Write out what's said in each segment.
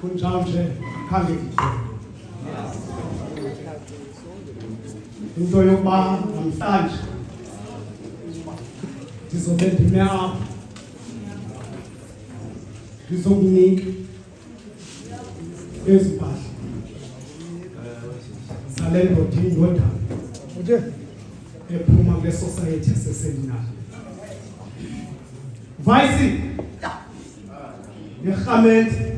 kunjanje khange into yokuba namhlanje ndizobe ndime apha ndizokunika ezi mpahla zale ndoda indoda ephuma kule society yaseseminari. Vice ngerhamente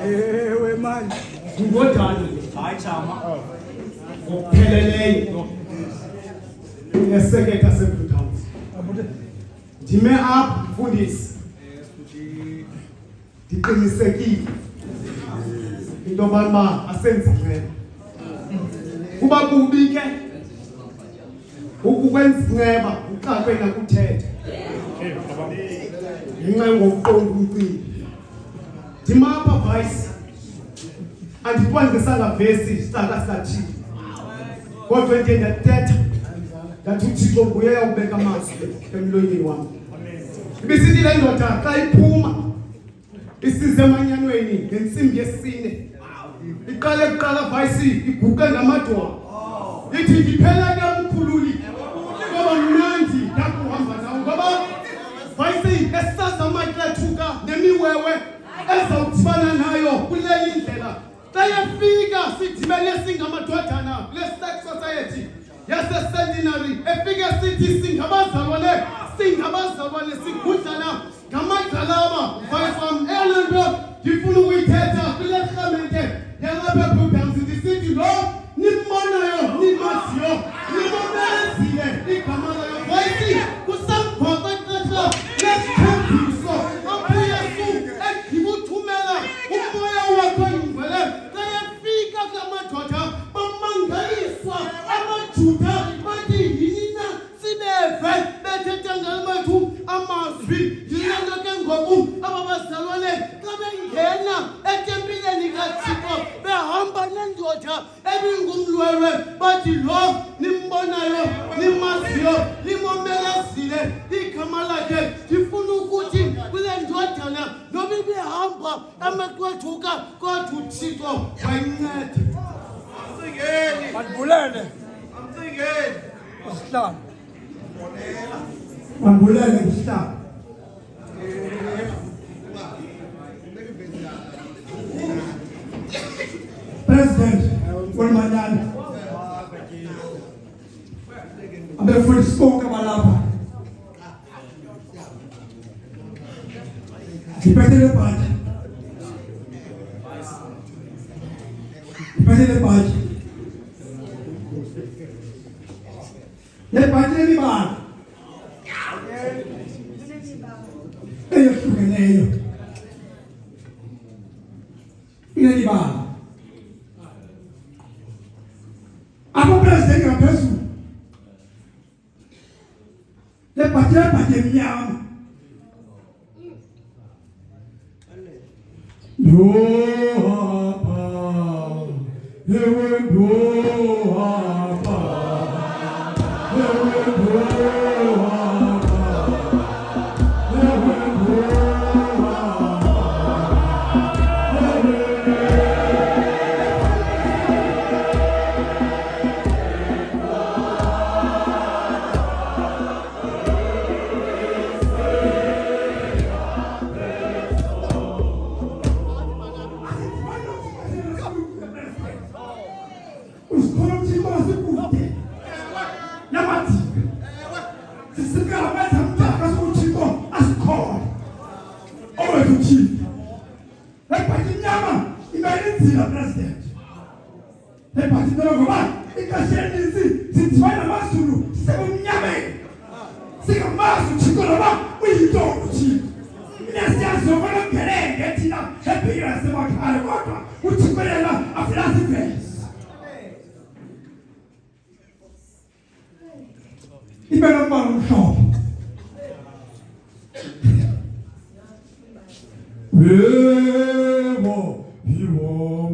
ewe manje ndingodana hayi chama ngokupheleleyo eseketa se-Bluedowns. Ndime apha mfundisi ndiqinisekile into yoba asenzi nceba kuba kubi ke ukukwenza inceba uxakwe nakuthetha ngenxa ngokuqonda umcimbi. Ndime apha Vice andikwanzisanga vesi sitaka sikathixo kodwa ndiye ndathetha ndathi uThixo nguye uyawubeka amazwi emlonyeni wam. Ibisithi le ndoda xa iphuma isize emanyanweni ngentsimbi yesine iqale kuqala Vice iguqe ngamadolo ithi ndiphela ke mkhululi ngoba mnandi ndakuhamba nawo ngoba Vice esaza amatlethuka nemiwewe ezawudibana nayo kule indlela xa yefika sidibene singamadodana kule sex society yaseseminary efike sithi singabazalwane sigudlana ngamagxalaba. Vice wam elento ndifuna ukuyithetha kule rhamente yalapha eBluedowns ndisithi lo nimbonayo nimaziyo nimomezile igama layo Vice kusamva kwexesha lesithembiso apho Yesu egibuthumela umoya wakho ingcwele xa yefika kulamadoda bamangaliswa amajuda bathi yini na sibeve bethetha ngamathu amazwi yile nto ke ngoku aba bazalwane xa bengena etempileni kaThixo behamba nendoda ebingumlwewe bathi lo nimbonayo nimaziyo limomelezile igama lakhe. Ndifuna ukuthi kule ndodana noba ibihamba amaxwethuka kodwa uThixo wayinceda. mandibulele usihlalo Mambulele mhlaba President Wolmanyana abefundisi bonke balapha ngiphethe le bhaji lemibala eyehlukeneyo inelibala apho president ngaphezulu lebhaji emnyama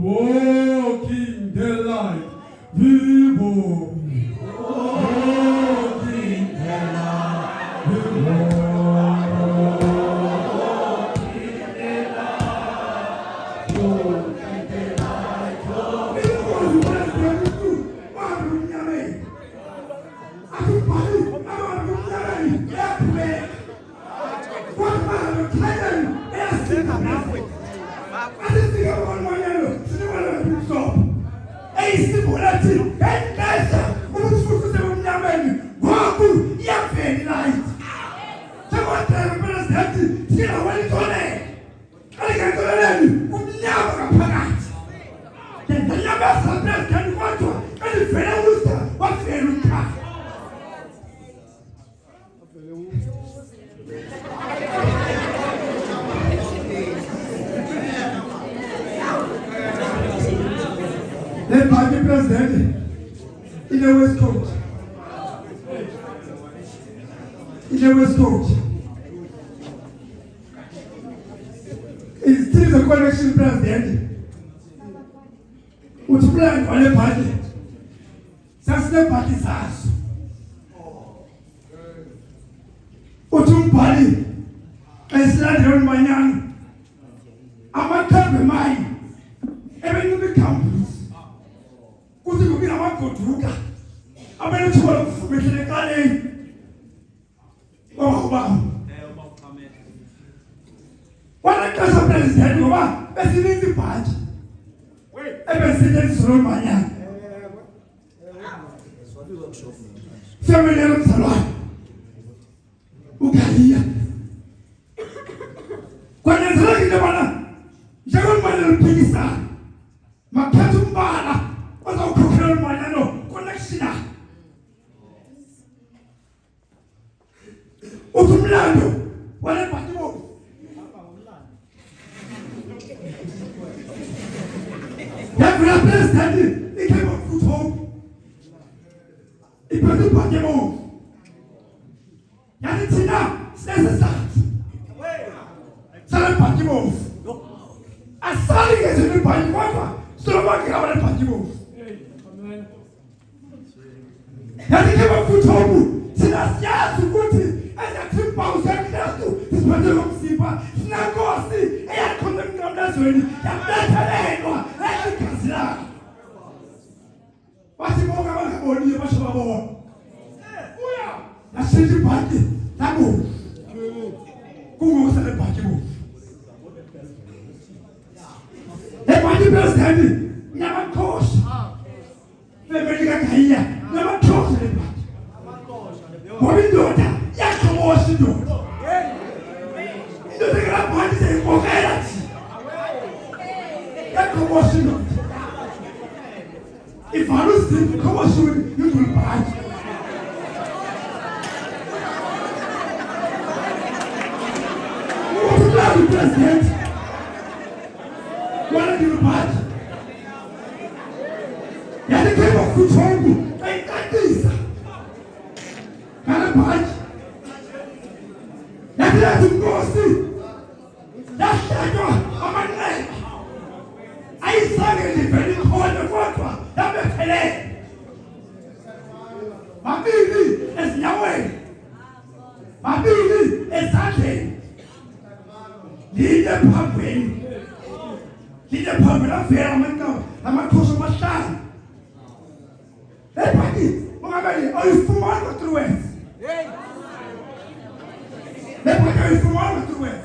walking the light. We walking the light. The party president in the West Coast. In the West Coast. It's still the connection president. Which plan on the party? That's the party's house. Utum party. It's not your man. I'm a country mine. Even in the campus. Utum will be a man for Tuka. I'm going to work for the Kali. Oh, wow. What a cousin president, what? That's in the party. Wait, a president is on my hand. 7 million salon. Ukalia. When it's like the one, Jagan Manel Pigisa, Makatum Bana, was a coconut manano, connection. Utumlando, whatever you want. That president, he came up foot home. He put the party move. Yanitina, says the start. Salam party move. A solid is a new party water. So much about the party move. Yanni came up foot home. Sinas Yas to go to and a 2,000 years to this brother of Sipa. Snagosi, and I couldn't come that way. And that's a let you consider. What's the more about you? What's about more? I said the party. That move. Who goes to the party move? The party president never course. The American here never course the party. What we do that? Yes, come on, she do. You don't think that party is okay? Yes, come on, she do. If I don't sleep, come on, she will. You will party. The president, what are you about? Yeah, they came up with trouble. They got this. Kind of bad. That's to go see. That's my name. I sang it very cold the water. That's the play. My baby is Yahweh. My baby is Sunday. Lead the pumping. Lead the pumping. I'm fair. I'm a close of my son. Hey, Patty. Are you from one through it? Hey, Patty, are you from one through it?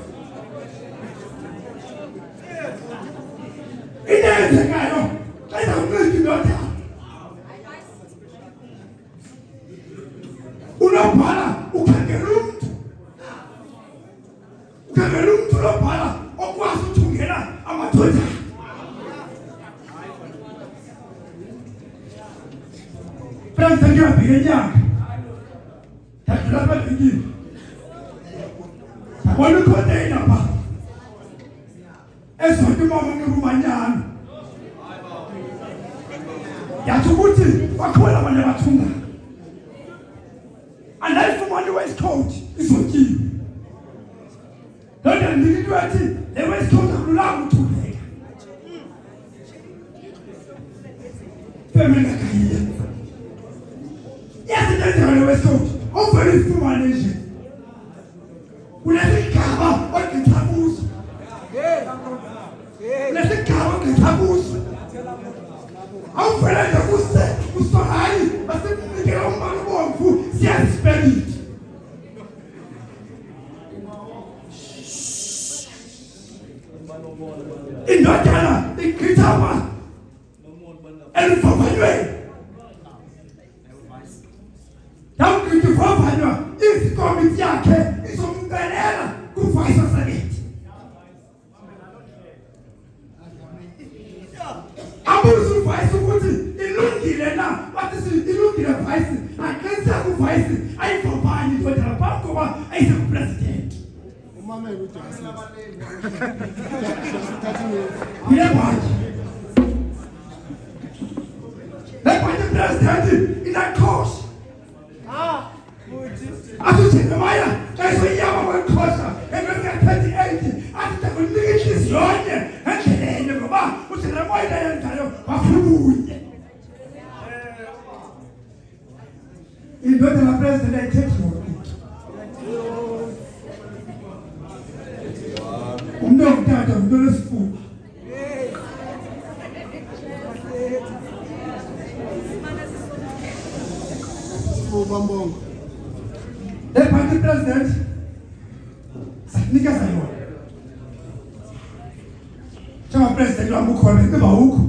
In there, the guy, I don't know you know that. Una para, ukagerut. Ukagerut to the para, or was together. I'm a Twitter. President, you're being young. Have you never been? I want to go there now. As for the moment, you my young. Yatubuti, Wakola, and Yatunga. And life from on the West Coast is what you. Don't you need to the West Coast of Love to pay. Family. Yes, it is on the West Coast. Over is to my nation. We let it cover what the taboos. Let it ngithakuso awuvela nje kuso hayi basemnikela umbani bomvu siyaspelite indodana ikhithama elifavanyweni yawukithi favanywa isikomiti yakhe izomcelela kuvice president abuze uvice ukuthi ilungile na bathi ilungile vice akenza kuvice ayivavanye indodana phambi koba ayisekupresident umamela uJasi yebhaji lebhaji president inakhosi athi Jeremiah kayisoyama kwenkhosa eVesi 38 athi takunika inhliziyo yonke endleleni ngoba uJeremiah yenzayo wafulunye indodana president ayithethiwe umuntu ongutata umuntu olesifuba Mbongo lebhaji president sakunikeza yona president wami ukhona kuba ukho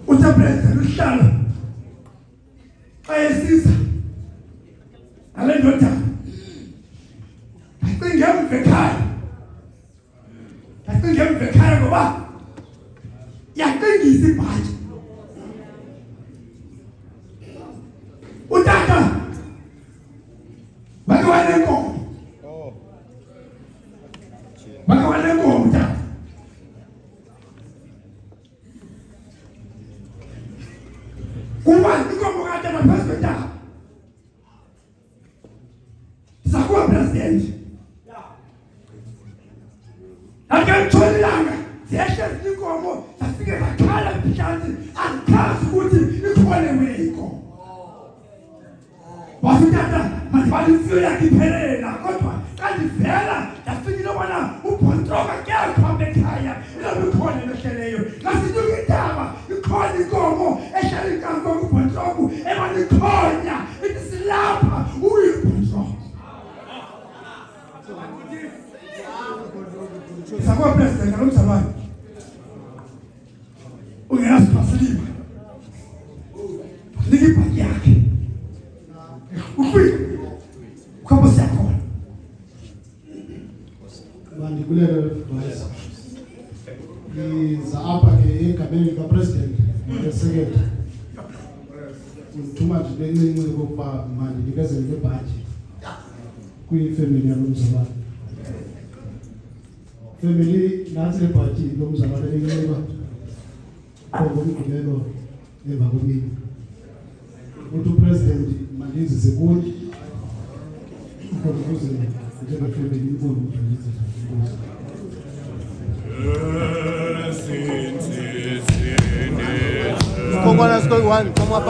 uthi president uhlala ayesisa ale ndoda acingemva ekhaya ngoba yacingisa ibhaji utata bake walenkomo utata kuba inkomo kade ngaphezu kwentaba sakuba president akantholanga zehle inkomo zafike zakhala phansi azikhazi ukuthi ikholewe inkomo wasithatha manje yakhe iphelela kodwa kandivela yafikile bona ubhontroka kuyakhambe ekhaya ilabe ikhona lehleleyo ngasiduka intaba ikhona inkomo ehlala ikanko kubhontroku ebanikhonya ithi silapha uyibhontroku sakwa president alomzalwane ungenasiphasiliba niki ibhaki yakhe ufika ukhamba siyakhona bandikulele vice ngiza apha ke egameni kapresident wesekretary ngithuma nje lencinci kokuba mandinikezele ngebhaji kwifamily yalomzalwane family nasi lebhaji lomzalwane enxiba ngomgqibelo emva kwemini uthi upresident mandizise kuthi ukuze njengefamily ibone ukuthi Let's go one, come up.